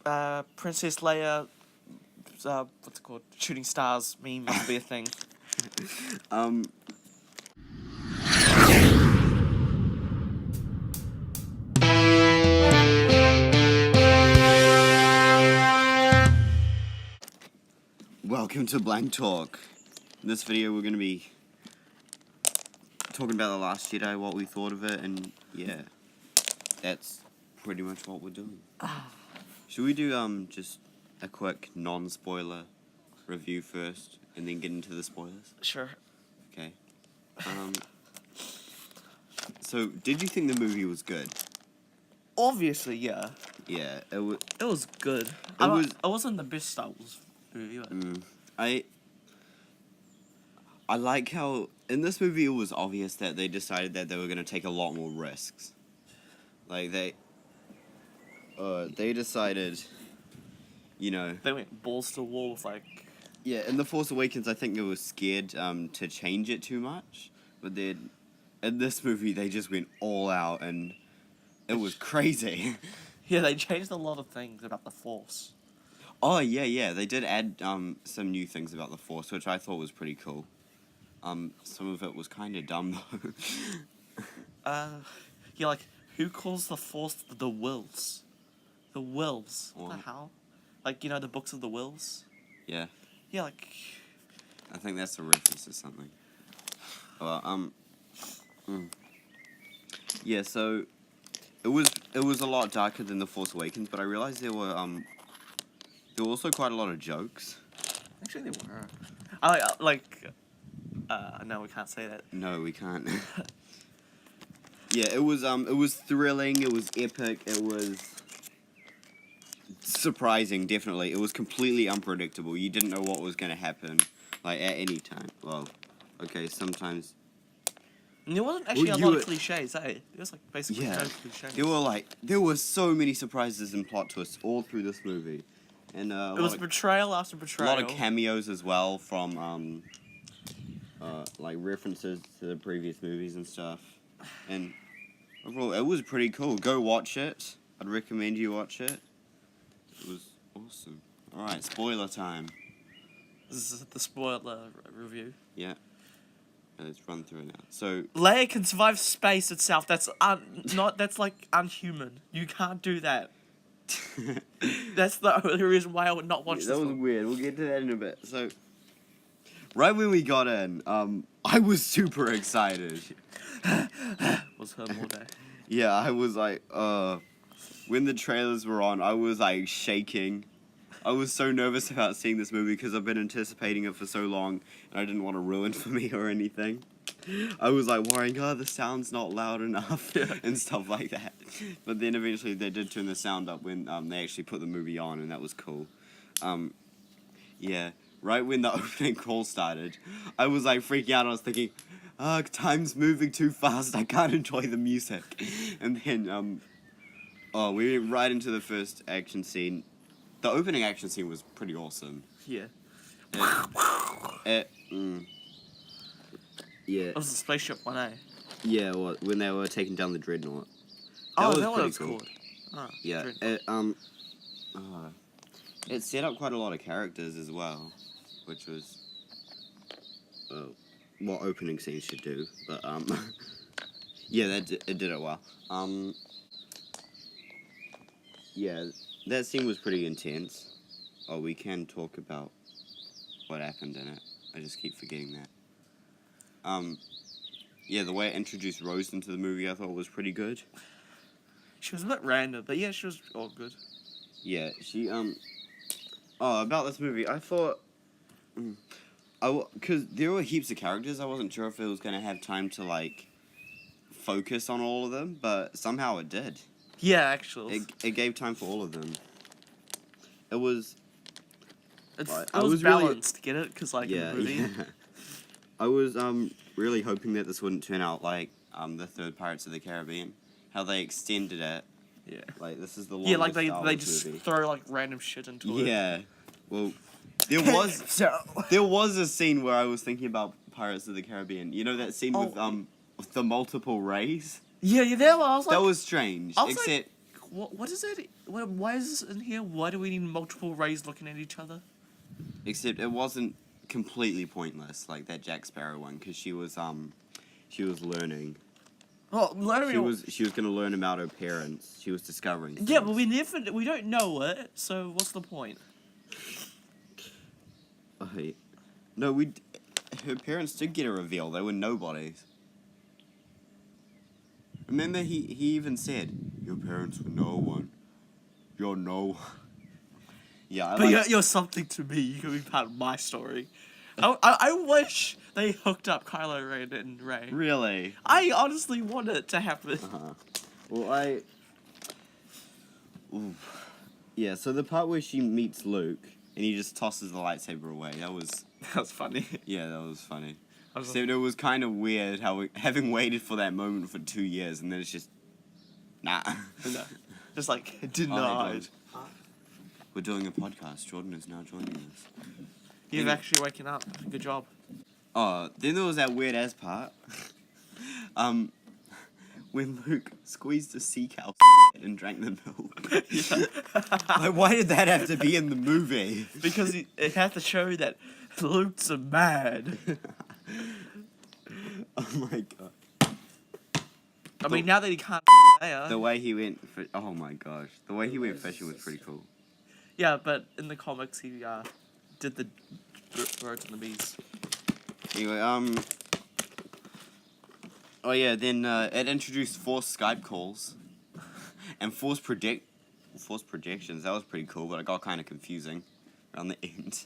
Princess Leia, what's it called? Shooting stars meme must be a thing. Um. Welcome to Blank Talk. In this video, we're going to be talking about The Last Jedi, what we thought of it, and yeah, that's pretty much what we're doing. Should we do just a quick non-spoiler review first, and then get into the spoilers? Sure. Okay. So, did you think the movie was good? Obviously, yeah. Yeah, it was. It was good. It wasn't the best Star Wars movie. But... I like how in this movie it was obvious that they decided that they were going to take a lot more risks. Like they decided, you know. They went balls to the wall with like. Yeah, in The Force Awakens, I think they were scared to change it too much, but then in this movie they just went all out and it was crazy. Yeah, they changed a lot of things about the Force. Oh yeah, they did add some new things about the Force, which I thought was pretty cool. Some of it was kind of dumb though. Yeah, like who calls the Force the Wills? The Wills. What the hell? Like, you know, the books of the Wills? Yeah. Yeah, like. I think that's a reference to something. Well, yeah, so it was a lot darker than The Force Awakens, but I realized there were also quite a lot of jokes. Actually, they were. No, we can't say that. No, we can't. Yeah, it was thrilling. It was epic. It was surprising. Definitely, it was completely unpredictable. You didn't know what was going to happen, like at any time. Well, okay, sometimes. And there wasn't actually a lot of cliches, eh? It was like basically no cliches. There were so many surprises and plot twists all through this movie, and it was betrayal after betrayal. A lot of cameos as well from like references to the previous movies and stuff, and overall it was pretty cool. Go watch it. I'd recommend you watch it. It was awesome. All right, spoiler time. This is the spoiler review. Yeah. Let's run through it now. So Leia can survive space itself. That's that's like unhuman. You can't do that. That's the only reason why I would not watch this. That was weird. We'll get to that in a bit. So right when we got in, I was super excited. Was her more day. Yeah, I was like, when the trailers were on, I was like shaking. I was so nervous about seeing this movie because I've been anticipating it for so long and I didn't want to ruin it for me or anything. I was like worrying, the sound's not loud enough and stuff like that. But then eventually they did turn the sound up when they actually put the movie on, and that was cool. Yeah, right when the opening crawl started, I was like freaking out. I was thinking, time's moving too fast. I can't enjoy the music. And then, we went right into the first action scene. The opening action scene was pretty awesome. Yeah. Yeah. It was the spaceship one, eh? Yeah, when they were taking down the dreadnought. That was pretty cool. Oh, yeah. It set up quite a lot of characters as well, which was what opening scenes should do. But yeah, it did it well. Yeah. That scene was pretty intense. Oh, we can talk about what happened in it. I just keep forgetting that. Yeah, the way it introduced Rose into the movie I thought was pretty good. She was a bit random, but yeah, she was all good. Yeah, she, about this movie, I thought, because there were heaps of characters, I wasn't sure if it was going to have time to, like, focus on all of them, but somehow it did. Yeah, actually. It gave time for all of them. It was... It was balanced, get it? Because, like, yeah, in the movie... Yeah. I was, really hoping that this wouldn't turn out like, the third Pirates of the Caribbean. How they extended it. Yeah. Like, this is the longest like, Star Wars they just movie. throw, like, random shit into it. Yeah. Well, there was a scene where I was thinking about Pirates of the Caribbean. You know that scene with the multiple rays? Yeah, that was like... That was strange. I was except... like, what is it? Why is this in here? Why do we need multiple rays looking at each other? Except it wasn't completely pointless like that Jack Sparrow one because she was learning. Oh, She was gonna learn about her parents. She was discovering. Yeah, things. but we don't know it. So what's the point? Okay. No, her parents did get a reveal. They were nobodies. Remember, he even said, "Your parents were no one. You're no one." Yeah, But you're something to me. You can be part of my story. I wish they hooked up Kylo Ren and Rey. Really? I honestly want it to happen. Well, Ooh. Yeah, so the part where she meets Luke and he just tosses the lightsaber away, that was funny. Yeah, that was funny. Was Except it was kind of weird how having waited for that moment for 2 years and then it's just nah. No, just like Oh, denied. We're doing a podcast. Jordan is now joining us. You've actually waken up. Good job. Oh, then there was that weird ass part. When Luke squeezed a sea cow and drank the milk. Like, why did that have to be in the movie? Because it had to show that Luke's a mad. Oh my god. I mean, now that he can't The way he went, oh my gosh, the way he went fishing was pretty cool. Yeah, but in the comics he did the birds and the bees. Anyway, oh yeah, then it introduced forced Skype calls and forced projections. That was pretty cool, but it got kind of confusing around the end.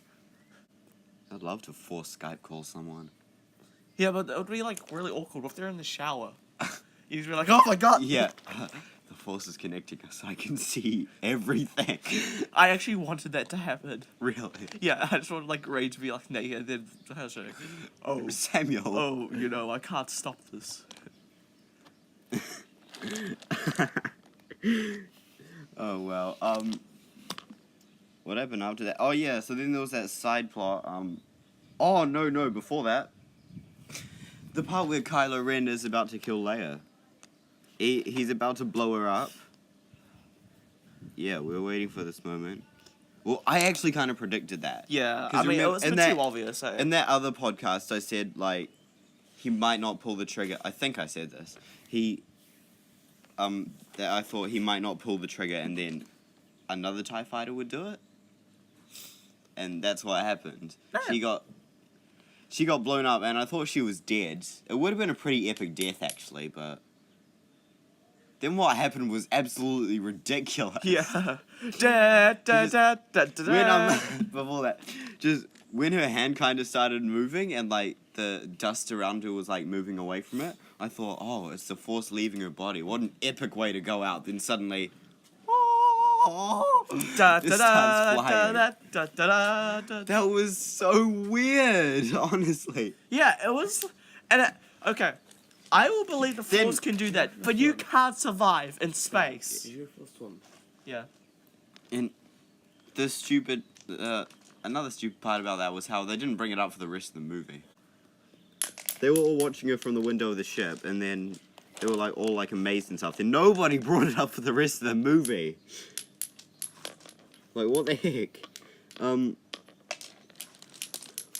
I'd love to force Skype call someone. Yeah, but it would be like really awkward if they're in the shower. You'd be like, oh my god! Yeah, the force is connecting us. I can see everything. I actually wanted that to happen. Really? Yeah, I just wanted like Ray to be like naked, and then Oh, Samuel. oh, I can't stop this. Oh well. What happened after that? Oh yeah. So then there was that side plot. Oh no! Before that, the part where Kylo Ren is about to kill Leia. He's about to blow her up. Yeah, we were waiting for this moment. Well, I actually kind of predicted that. Yeah, I mean, it was a bit too obvious. In that other podcast, I said, like, he might not pull the trigger. I think I said this. That I thought he might not pull the trigger and then another TIE fighter would do it. And that's what happened. Yeah. She got blown up and I thought she was dead. It would have been a pretty epic death, actually, but... Then what happened was absolutely ridiculous. Yeah. Before that, just when her hand kind of started moving and like the dust around her was like moving away from it, I thought, oh, it's the force leaving her body. What an epic way to go out. Then suddenly, this starts flying. That was so weird, honestly. Yeah, it was. And okay, I will believe the Force can do that, but you can't survive in space. Your first one. Yeah. And the stupid, another stupid part about that was how they didn't bring it up for the rest of the movie. They were all watching her from the window of the ship, and then they were like all like amazed and stuff. Then nobody brought it up for the rest of the movie. Like, what the heck?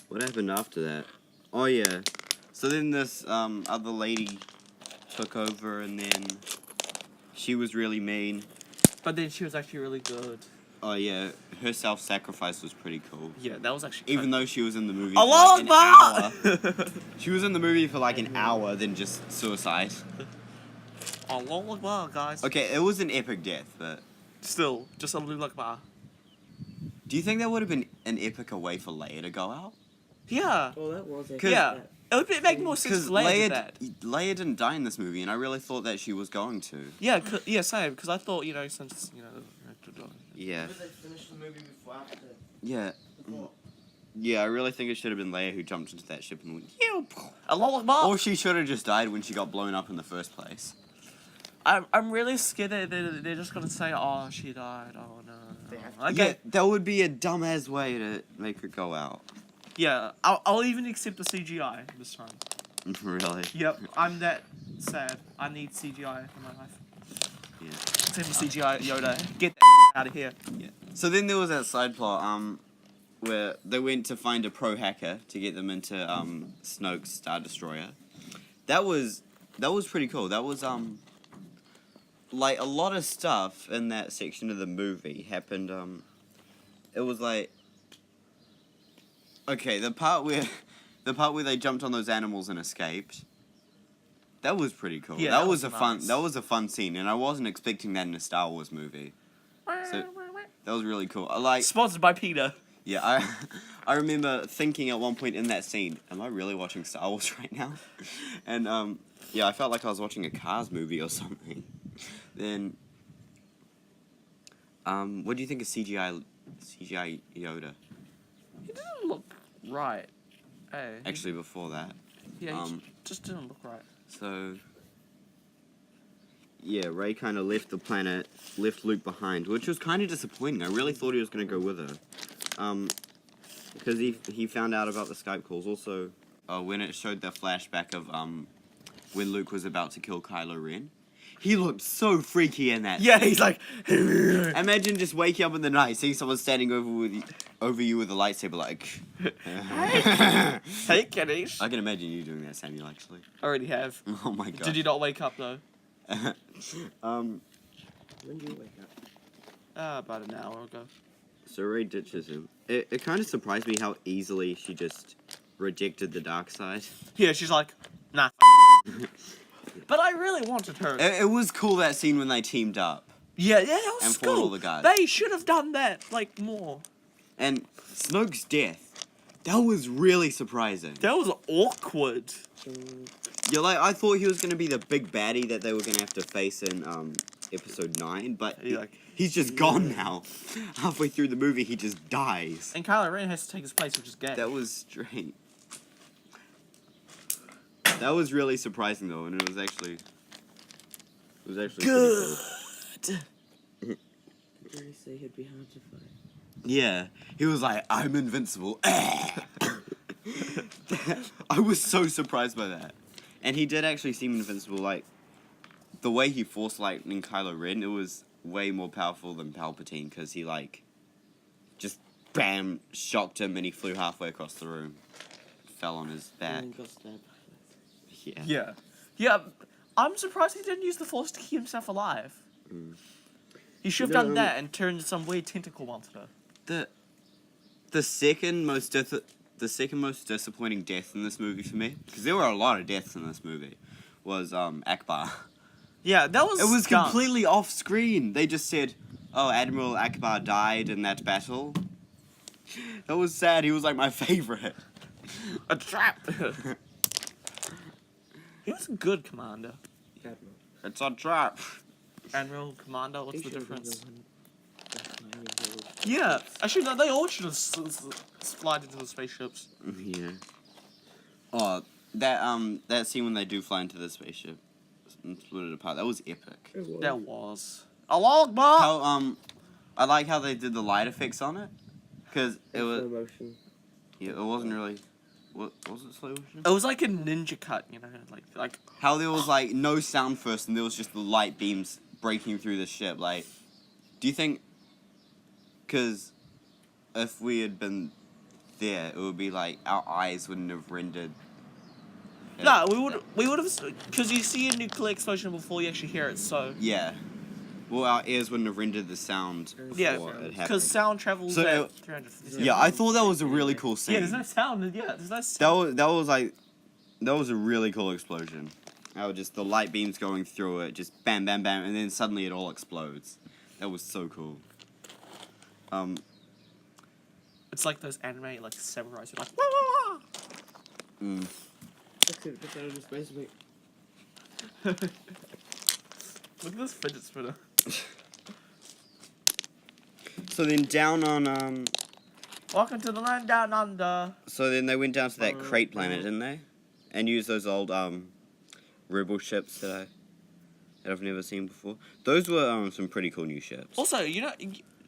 What happened after that? Oh yeah. So then this other lady took over, and then she was really mean. But then she was actually really good. Oh yeah, her self-sacrifice was pretty cool. Yeah, that was actually. Even though she was in the movie for like an hour. Allah! She was in the movie for like an hour, then just suicide. Allah Akbar, guys. Okay, it was an epic death, but... Still, just Allah Akbar. Do you think that would have been an epicer way for Leia to go out? Yeah. Oh, that was it. Yeah. It would make more sense Because if Leia did that. Leia didn't die in this movie, and I really thought that she was going to. Yeah, same. Because I thought, since, Yeah. They finished the movie before after. Yeah. Before. Yeah, I really think it should have been Leia who jumped into that ship and went, "Yew." Allah Akbar! Or she should have just died when she got blown up in the first place. I'm really scared that they're just going to say, oh, she died. Oh, no. Okay. Yeah, that would be a dumbass way to make her go out. Yeah, I'll even accept the CGI this time. Really? Yep, I'm that sad. I need CGI in my life. Yeah. seen the CGI Yoda. Get that out of here. Yeah. So then there was that side plot, where they went to find a pro hacker to get them into Snoke's Star Destroyer. That was pretty cool. That was like a lot of stuff in that section of the movie happened. It was like, okay, the part where they jumped on those animals and escaped. That was pretty cool. Yeah, that was a nice. fun scene, and I wasn't expecting that in a Star Wars movie. So that was really cool. I like. Sponsored by Peter. Yeah, I remember thinking at one point in that scene, am I really watching Star Wars right now? And yeah, I felt like I was watching a Cars movie or something. Then, what do you think of CGI Yoda? He didn't look right. Hey. Actually, before that. Yeah, he just didn't look right. So, yeah, Rey kind of left the planet, left Luke behind, which was kind of disappointing. I really thought he was going to go with her. Because he found out about the Skype calls. Also, when it showed the flashback of when Luke was about to kill Kylo Ren, he looked so freaky in that. Yeah, scene. he's like. Imagine just waking up in the night, seeing someone standing over you with a lightsaber, like. Hey, kiddies. I can imagine you doing that, Samuel. Actually. I already have. Oh my god. Did you not wake up though? When do you wake up? About an hour ago. So Rey ditches him. It kind of surprised me how easily she just rejected the dark side. Yeah, she's like, nah. But I really wanted her. It was cool that scene when they teamed up. Yeah, that was And fought cool. all the guys. They should have done that, like, more. And Snoke's death, that was really surprising. That was awkward. Yeah, like, I thought he was going to be the big baddie that they were going to have to face in episode 9, but he's just gone now. Halfway through the movie, he just dies. And Kylo Ren has to take his place, which is gay. That was strange. That was really surprising, though, and it was actually good. pretty cool. Did you say he'd be hard to fight? Yeah, he was like, I'm invincible. I was so surprised by that. And he did actually seem invincible. Like, the way he force lightning Kylo Ren, it was way more powerful than Palpatine, because he, like, just bam, shocked him and he flew halfway across the room. Fell on his back. And then got stabbed. Yeah. Yeah. Yeah, I'm surprised he didn't use the Force to keep himself alive. He should have done that and turned some weird tentacle monster. The second most disappointing death in this movie for me, because there were a lot of deaths in this movie, was Akbar. Yeah, that was. It was dumb. completely off screen. They just said, "Oh, Admiral Akbar died in that battle." That was sad. He was like my favorite. A trap. He was a good commander. Admiral. It's a trap. Admiral, commander, what's He the should have been difference? the one that time he killed. Yeah, actually, no, they all should have flied into the spaceships. Yeah. Oh, that scene when they do fly into the spaceship and split it apart. That was epic. It was. That was. Allah Akbar! How I like how they did the light effects on it, because it was Slow motion. yeah, it wasn't really. What was it, slow motion? It was like a ninja cut, you know, like. How there was like no sound first, and there was just the light beams breaking through the ship. Like, do you think? Because if we had been there, it would be like our eyes wouldn't have rendered. No, we would have, because you see a nuclear explosion before you actually hear it. So. Yeah. Well, our ears wouldn't have rendered the sound before Yeah, it happened. because sound travels So at it- 350. Yeah, I thought that was a really cool scene. Yeah, there's no sound. Yeah, there's no sound. That was a really cool explosion. How just the light beams going through it, just bam, bam, bam, and then suddenly it all explodes. That was so cool. It's like those anime like samurais who are like wah, wah, wah. Look at the outer space, mate. Look at this fidget spinner. So then down on Welcome to the land down under. So then they went down to that crate planet, didn't they? And used those old rebel ships that I've never seen before. Those were some pretty cool new ships. Also, you know,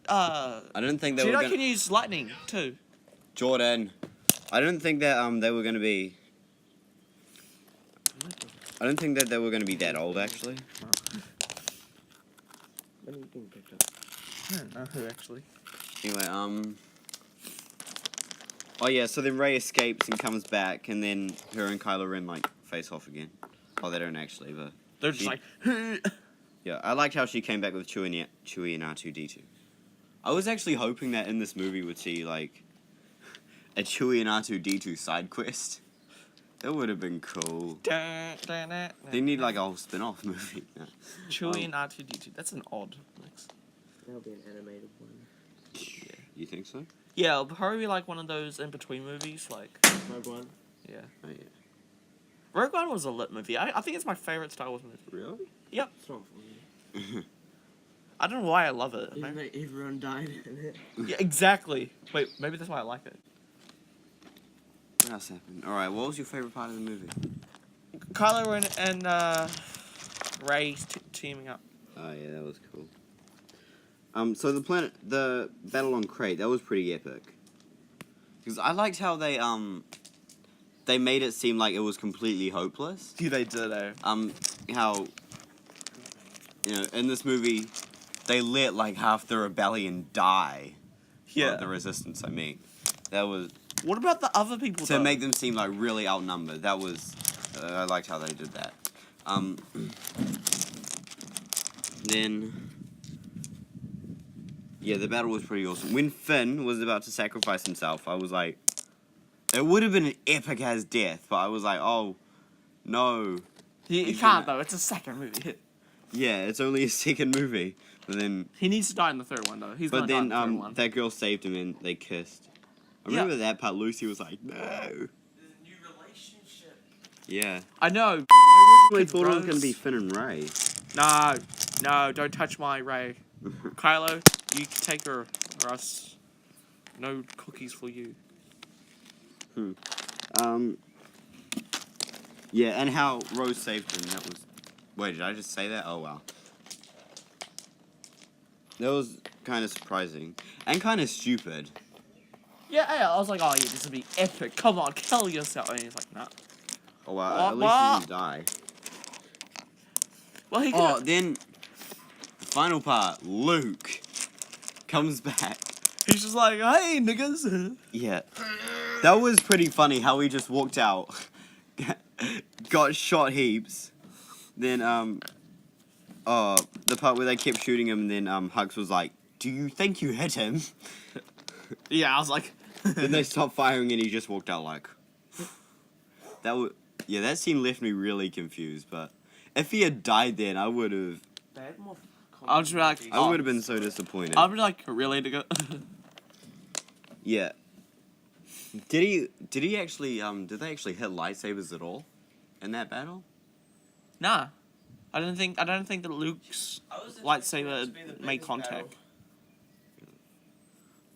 I didn't think they were Jedi gonna... can use lightning too. Jordan, I didn't think that they were gonna be. I don't think that they were gonna be that old actually. When are you being picked up? I don't know who actually. Anyway, oh yeah, so then Rey escapes and comes back, and then her and Kylo Ren, like, face off again. Oh, they don't actually, but... They're just She- like, Yeah, I liked how she came back with Chewie and R2-D2. I was actually hoping that in this movie we'd see, like, a Chewie and R2-D2 side quest. That would have been cool. They need, like, a whole spin-off movie. Yeah. Chewie and R2-D2. That's an odd mix. That'll be an animated one. You think so? Yeah, it'll probably be like one of those in-between movies, like, Rogue One. yeah. Oh, yeah. Rogue One was a lit movie. I think it's my favorite Star Wars movie. Really? Yep. It's not funny. I don't know why I love it. Even though everyone died in it. Yeah, exactly. Wait, maybe that's why I like it. What else happened? Alright, what was your favorite part of the movie? Kylo Ren and Rey teaming up. Oh, yeah, that was cool. So the battle on Crate, that was pretty epic. Because I liked how they made it seem like it was completely hopeless. Yeah, they did, eh? How, you know, in this movie, they let, like, half the rebellion die. Yeah. Or the resistance, I mean. That was, What about the other people, to though? make them seem, like, really outnumbered. That was, I liked how they did that. Then... Yeah, the battle was pretty awesome. When Finn was about to sacrifice himself, I was like... It would have been an epic-as death, but I was like, oh, no. He He's can't, gonna- though. It's a second movie. Yeah, it's only a second movie. But then... He needs to die in the third one, though. He's But gonna die in then, the third one. that girl saved him and they kissed. I Yeah. remember that part. Lucy was like, no. There's a new relationship. Yeah. I know. I really thought it was Gross. going to be Finn and Rey. No, don't touch my Rey. Kylo, you take her, or else no cookies for you. Yeah, and how Rose saved him. That was... Wait, did I just say that? Oh, wow. That was kind of surprising. And kind of stupid. Yeah, I was like, oh yeah, this would be epic. Come on, kill yourself. And he's like, nah. Oh, wow. At least What? he didn't die. Well, he Oh, could. then... The final part. Luke comes back. He's just like, hey, niggas. Yeah. That was pretty funny how he just walked out, got shot heaps, then, the part where they kept shooting him, and then, Hux was like, do you think you hit him? Yeah, I was like. Then they stopped firing and he just walked out like, yeah, that scene left me really confused, but if he had died then, I would have, I'll just be like, I would have been so disappointed. I'll be like, really, nigga? Yeah. Did he actually, did they actually hit lightsabers at all in that battle? Nah. I don't think that Luke's lightsaber made contact.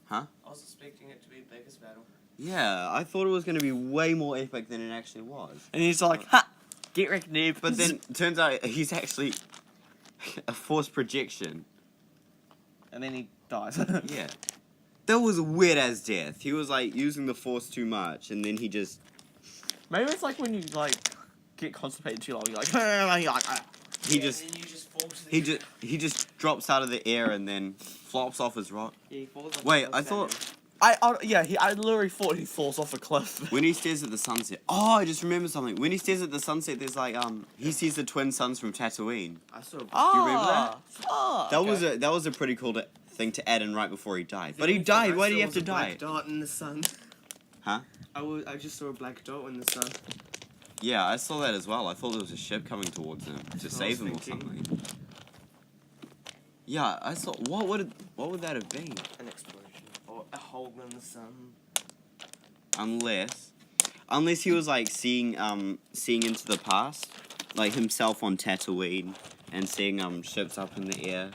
Huh? I was expecting it to be the biggest battle. Yeah, I thought it was going to be way more epic than it actually was. And he's like, ha! Get wrecked, noob. But then, turns out he's actually a force projection. And then he dies. Yeah. That was a weird-ass death. He was, like, using the force too much, and then he just... Maybe it's like when you, like, get constipated too long. You're like, you're like ah. He just... And then you just fall to the He just drops out of the air and then flops off his rock. Yeah, he falls off Wait, the I thought... I literally thought he falls off a cliff. When he stares at the sunset... Oh, I just remembered something. When he stares at the sunset, there's, like, he sees the twin suns from Tatooine. I saw. Do you remember that? Fuck. That was a pretty cool thing to add in right before he died. But he died. Why did he have to die? Black dot in the sun. Huh? I just saw a black dot in the sun. Yeah, I saw that as well. I thought there was a ship coming towards him to That's what I save was him or thinking. something. Yeah, I saw. What would that have been? An explosion or a hole in the sun. Unless he was like seeing into the past, like himself on Tatooine and seeing ships up in the air,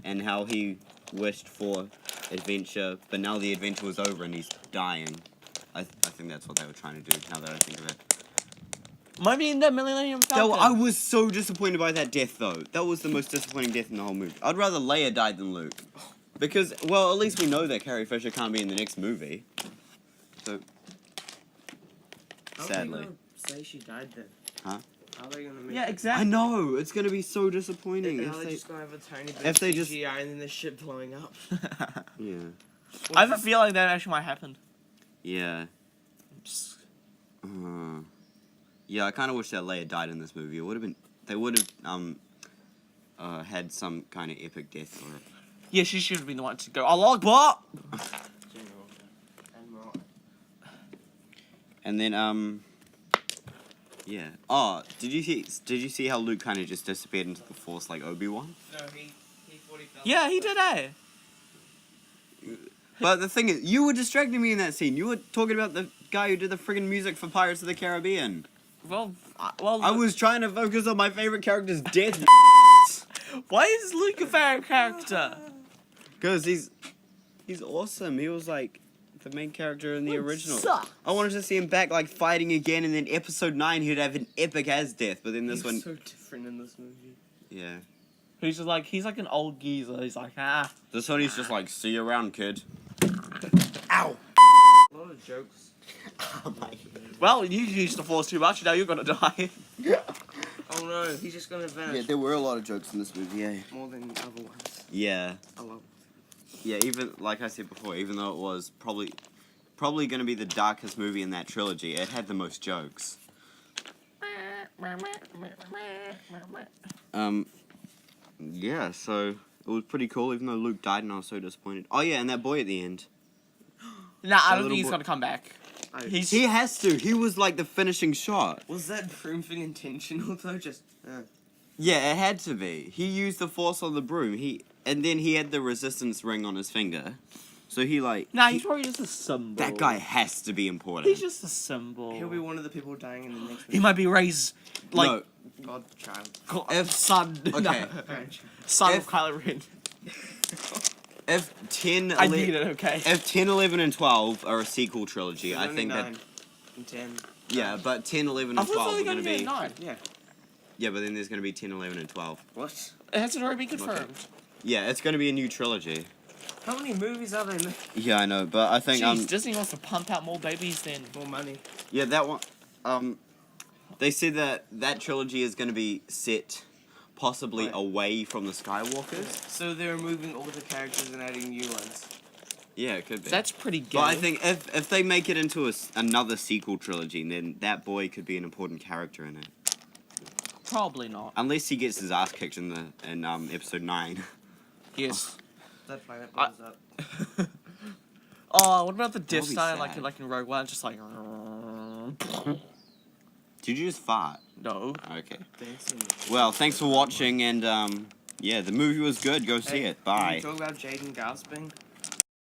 and how he wished for adventure, but now the adventure was over and he's dying. I think that's what they were trying to do. Now that I think of it. Maybe in the Millennium Falcon. I was so disappointed by that death, though. That was the most disappointing death in the whole movie. I'd rather Leia died than Luke. Because, well, at least we know that Carrie Fisher can't be in the next movie. So, sadly. Say she died then. Huh? Are they gonna make? Yeah, it? I exactly. know it's gonna be so disappointing Are if they they. just gonna have a tiny bit if of they just- CGI and then the ship blowing up? Yeah. I have a feeling that actually might happen. Yeah. Yeah, I kind of wish that Leia died in this movie. It would have been. They would have had some kind of epic death for it. Yeah, she should have been the one to go. Allah Akbar! And then yeah. Oh, did you see how Luke kind of just disappeared into the Force like Obi-Wan? No, he thought he fell. Yeah, he did, eh? But the thing is, you were distracting me in that scene. You were talking about the guy who did the friggin' music for Pirates of the Caribbean. Well, I was trying to focus on my favorite character's death. why is Luke a favorite character? Because he's awesome. He was like the main character in the Luke original. sucks. I wanted to see him back like fighting again, and then episode 9 he'd have an epic as death. But then this He's one, so different in this movie. yeah. He's just like, he's like an old geezer. He's like, ah. This one he's just like, see you around, kid. Ow! A lot of jokes. Well, you used the Force too much, now you're gonna die. Oh no, he's just gonna vanish. Yeah, there were a lot of jokes in this movie. Yeah. More than other ones. Yeah. I love. Yeah, even like I said before, even though it was probably going to be the darkest movie in that trilogy, it had the most jokes. Yeah, so it was pretty cool, even though Luke died and I was so disappointed. Oh yeah, and that boy at the end. Nah, I That don't little think he's boy- gonna come back. He's He has to. He was like the finishing shot. Was that broom thing intentional though? Just. Yeah, it had to be. He used the Force on the broom. And then he had the resistance ring on his finger. So he like. Nah, he's probably just a symbol. That guy has to be important. He's just a symbol. He'll be one of the people dying in the next He might be raised like No. godchild. If son. Okay. Grandchild. Son If- of Kylo Ren. if 10, I need it, okay. If 10, 11, and 12 are a sequel trilogy, There's I only think 9 that. and 10. Yeah, but 10, 11, I and thought it was 12 only are going gonna to be be. 9. Yeah. Yeah, but then there's going to be 10, 11, and 12. What? It hasn't already been confirmed. Yeah, it's going to be a new trilogy. How many movies are there? Yeah, I know, but I think Jeez, Disney wants to pump out more babies then. More money. yeah, that one. They said that trilogy is going to be set possibly Right. away from the Skywalkers. So they're removing all the characters and adding new ones. Yeah, it could be. That's pretty good. But I think if they make it into another sequel trilogy, then that boy could be an important character in it. Probably not. Unless he gets his ass kicked in episode 9. Yes. That planet blows up. Oh, what about the Death That'll be Star sad. like in Rogue One? Just like. Did you just fart? No. Okay. Dancing. Well, thanks for watching, and yeah, the movie was good. Go see it. Bye. Can you talk about Jaden gasping?